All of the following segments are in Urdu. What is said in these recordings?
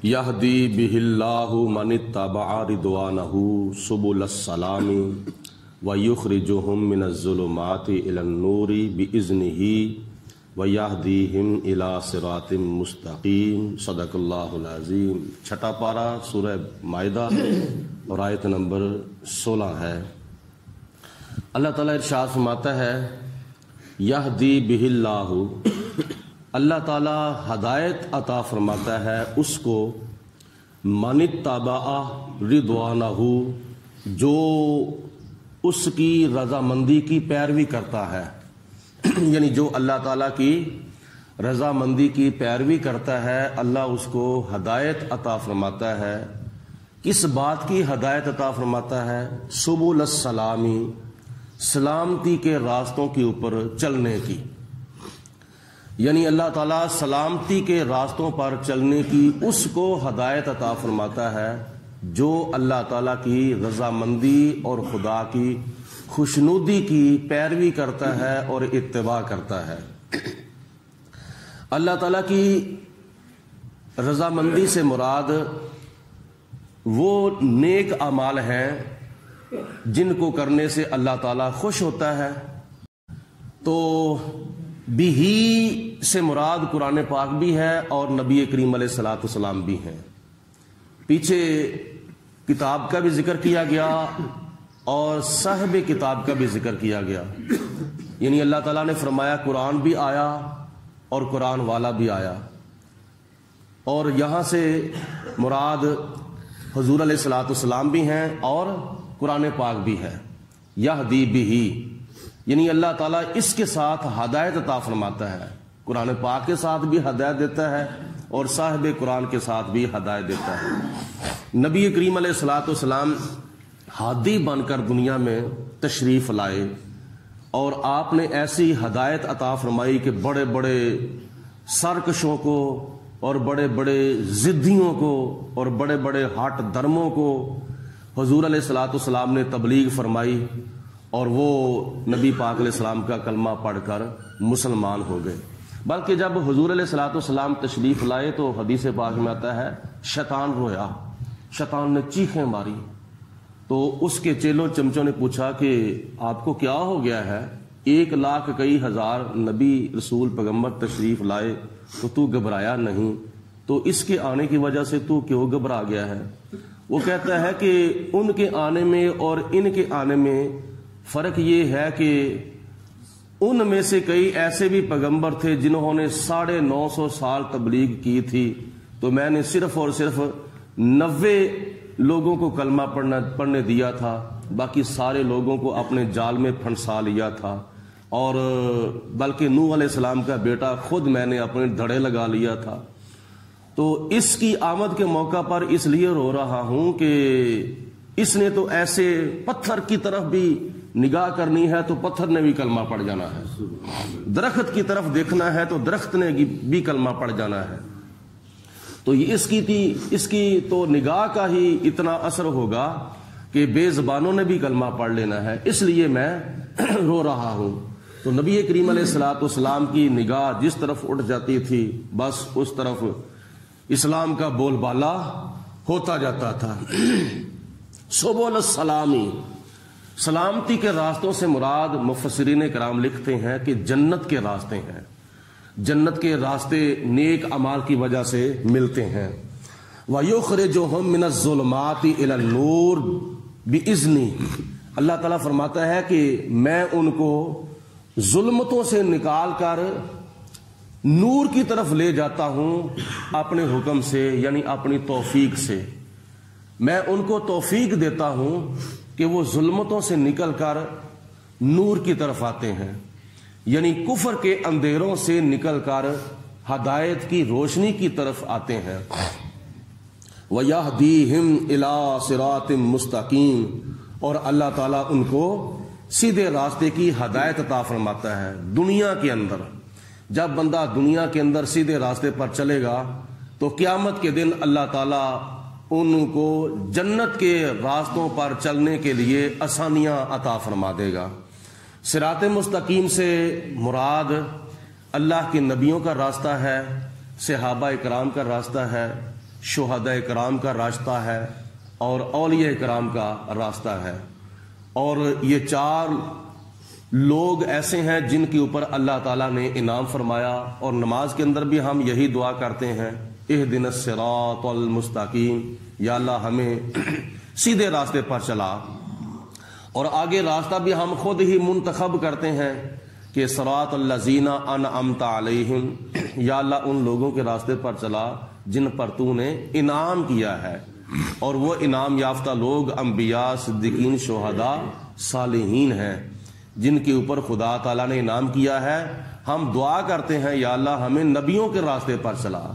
یہدی بہللہ من اتبع رضوانہ سبل السلام ویخرجہم من الظلمات الی النور بإذنہ ویہدیہم الی صراط مستقیم۔ صدق اللہ العظیم۔ چھٹا پارہ سورہ مائدہ اور آیت نمبر 16 ہے۔ اللہ تعالیٰ ارشاد فرماتا ہے یہدی بہللہ، اللہ تعالیٰ ہدایت عطا فرماتا ہے اس کو من اتبع رضوانہ، جو اس کی رضامندی کی پیروی کرتا ہے، یعنی جو اللہ تعالیٰ کی رضامندی کی پیروی کرتا ہے اللہ اس کو ہدایت عطا فرماتا ہے۔ کس بات کی ہدایت عطا فرماتا ہے؟ سبل السلام، سلامتی کے راستوں کے اوپر چلنے کی، یعنی اللہ تعالیٰ سلامتی کے راستوں پر چلنے کی اس کو ہدایت عطا فرماتا ہے جو اللہ تعالیٰ کی رضامندی اور خدا کی خوشنودی کی پیروی کرتا ہے اور اتباع کرتا ہے۔ اللہ تعالیٰ کی رضامندی سے مراد وہ نیک اعمال ہیں جن کو کرنے سے اللہ تعالیٰ خوش ہوتا ہے۔ تو بھی سے مراد قرآن پاک بھی ہے اور نبی کریم علیہ الصلوۃ والسلام بھی ہیں۔ پیچھے کتاب کا بھی ذکر کیا گیا اور صاحب کتاب کا بھی ذکر کیا گیا، یعنی اللہ تعالیٰ نے فرمایا قرآن بھی آیا اور قرآن والا بھی آیا، اور یہاں سے مراد حضور علیہ الصلوۃ والسلام بھی ہیں اور قرآن پاک بھی ہے۔ یہدی بہ، یعنی اللہ تعالیٰ اس کے ساتھ ہدایت عطا فرماتا ہے، قرآن پاک کے ساتھ بھی ہدایت دیتا ہے اور صاحب قرآن کے ساتھ بھی ہدایت دیتا ہے۔ نبی کریم علیہ الصلوۃ والسلام ہادی بن کر دنیا میں تشریف لائے اور آپ نے ایسی ہدایت عطا فرمائی کہ بڑے بڑے سرکشوں کو اور بڑے بڑے ضدیوں کو اور بڑے بڑے ہٹ درموں کو حضور علیہ الصلوۃ والسلام نے تبلیغ فرمائی اور وہ نبی پاک علیہ السلام کا کلمہ پڑھ کر مسلمان ہو گئے۔ بلکہ جب حضور علیہ الصلوۃ والسلام تشریف لائے تو حدیث پاک میں آتا ہے شیطان رویا، شیطان نے چیخیں ماری، تو اس کے چیلوں چمچوں نے پوچھا کہ آپ کو کیا ہو گیا ہے؟ 1,00,000 کئی ہزار نبی رسول پیغمبر تشریف لائے تو تو گھبرایا نہیں، تو اس کے آنے کی وجہ سے تو کیوں گھبرا گیا ہے؟ وہ کہتا ہے کہ ان کے آنے میں اور ان کے آنے میں فرق یہ ہے کہ ان میں سے کئی ایسے بھی پیغمبر تھے جنہوں نے 950 سال تبلیغ کی تھی، تو میں نے صرف اور صرف 90 لوگوں کو کلمہ پڑھنے دیا تھا، باقی سارے لوگوں کو اپنے جال میں پھنسا لیا تھا، اور بلکہ نوح علیہ السلام کا بیٹا خود میں نے اپنے دھڑے لگا لیا تھا۔ تو اس کی آمد کے موقع پر اس لیے رو رہا ہوں کہ اس نے تو ایسے پتھر کی طرف بھی نگاہ کرنی ہے تو پتھر نے بھی کلمہ پڑھ جانا ہے، درخت کی طرف دیکھنا ہے تو درخت نے بھی کلمہ پڑھ جانا ہے۔ تو یہ اس کی تو نگاہ کا ہی اتنا اثر ہوگا کہ بے زبانوں نے بھی کلمہ پڑھ لینا ہے، اس لیے میں رو رہا ہوں۔ تو نبی کریم علیہ الصلوۃ والسلام کی نگاہ جس طرف اٹھ جاتی تھی بس اس طرف اسلام کا بول بالا ہوتا جاتا تھا۔ سبل السلام، سلامتی کے راستوں سے مراد مفسرین کرام لکھتے ہیں کہ جنت کے راستے ہیں، جنت کے راستے نیک اعمال کی وجہ سے ملتے ہیں۔ وَيُخْرِجُهُم مِّنَ الظُّلُمَاتِ إِلَى النُّورِ بِإِذْنِهِ، اللہ تعالیٰ فرماتا ہے کہ میں ان کو ظلمتوں سے نکال کر نور کی طرف لے جاتا ہوں اپنے حکم سے، یعنی اپنی توفیق سے۔ میں ان کو توفیق دیتا ہوں کہ وہ ظلمتوں سے نکل کر نور کی طرف آتے ہیں، یعنی کفر کے اندھیروں سے نکل کر ہدایت کی روشنی کی طرف آتے ہیں۔ وَيَهْدِيهِمْ إِلَىٰ صِرَاطٍ مُسْتَقِيمٍ، اور اللہ تعالیٰ ان کو سیدھے راستے کی ہدایت عطا فرماتا ہے۔ دنیا کے اندر جب بندہ دنیا کے اندر سیدھے راستے پر چلے گا تو قیامت کے دن اللہ تعالیٰ ان کو جنت کے راستوں پر چلنے کے لیے آسانیاں عطا فرما دے گا۔ صراط مستقیم سے مراد اللہ کے نبیوں کا راستہ ہے، صحابہ کرام کا راستہ ہے، شہداء کرام کا راستہ ہے اور اولیاء کرام کا راستہ ہے، اور یہ 4 لوگ ایسے ہیں جن کے اوپر اللہ تعالیٰ نے انعام فرمایا، اور نماز کے اندر بھی ہم یہی دعا کرتے ہیں، اہدنا الصراط المستقیم، یا اللہ ہمیں سیدھے راستے پر چلا۔ اور آگے راستہ بھی ہم خود ہی منتخب کرتے ہیں کہ صراط الذین انعمت علیہم، یا اللہ ان لوگوں کے راستے پر چلا جن پر تو نے انعام کیا ہے، اور وہ انعام یافتہ لوگ انبیاء، صدیقین، شہداء، صالحین ہیں جن کے اوپر خدا تعالیٰ نے انعام کیا ہے۔ ہم دعا کرتے ہیں یا اللہ ہمیں نبیوں کے راستے پر چلا،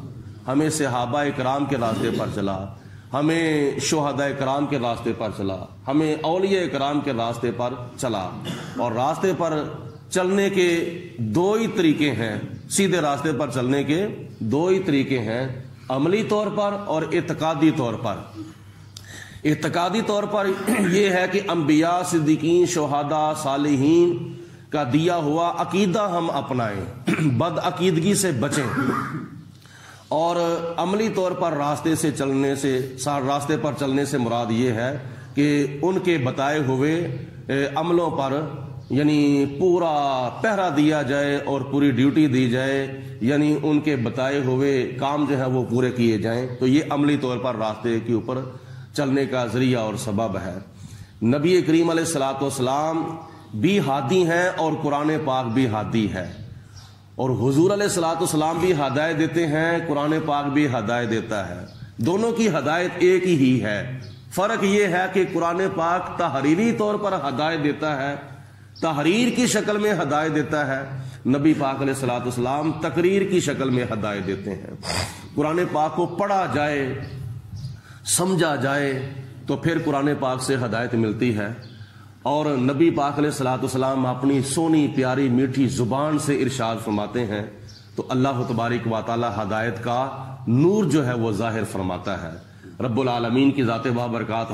ہمیں صحابہ کرام کے راستے پر چلا، ہمیں شہداء کرام کے راستے پر چلا، ہمیں اولیاء کرام کے راستے پر چلا۔ اور راستے پر چلنے کے 2 ہی طریقے ہیں، سیدھے راستے پر چلنے کے 2 ہی طریقے ہیں، عملی طور پر اور اعتقادی طور پر۔ اعتقادی طور پر یہ ہے کہ انبیاء، صدیقین، شہداء، صالحین کا دیا ہوا عقیدہ ہم اپنائیں، بد عقیدگی سے بچیں، اور عملی طور پر راستے پر چلنے سے مراد یہ ہے کہ ان کے بتائے ہوئے عملوں پر یعنی پورا پہرا دیا جائے اور پوری ڈیوٹی دی جائے، یعنی ان کے بتائے ہوئے کام جو ہے وہ پورے کیے جائیں، تو یہ عملی طور پر راستے کے اوپر چلنے کا ذریعہ اور سبب ہے۔ نبی کریم علیہ الصلوۃ والسلام بھی ہادی ہیں اور قرآن پاک بھی ہادی ہے، اور حضور علیہ الصلوۃ والسلام بھی ہدایت دیتے ہیں، قرآن پاک بھی ہدایت دیتا ہے، دونوں کی ہدایت ایک ہی ہے۔ فرق یہ ہے کہ قرآن پاک تحریری طور پر ہدایت دیتا ہے، تحریر کی شکل میں ہدایت دیتا ہے، نبی پاک علیہ الصلوۃ والسلام تقریر کی شکل میں ہدایت دیتے ہیں۔ قرآن پاک کو پڑھا جائے، سمجھا جائے تو پھر قرآن پاک سے ہدایت ملتی ہے، اور نبی پاک علیہ الصلوۃ والسلام اپنی سونی پیاری میٹھی زبان سے ارشاد فرماتے ہیں تو اللہ تبارک و تعالی ہدایت کا نور جو ہے وہ ظاہر فرماتا ہے۔ رب العالمین کی ذات بابرکات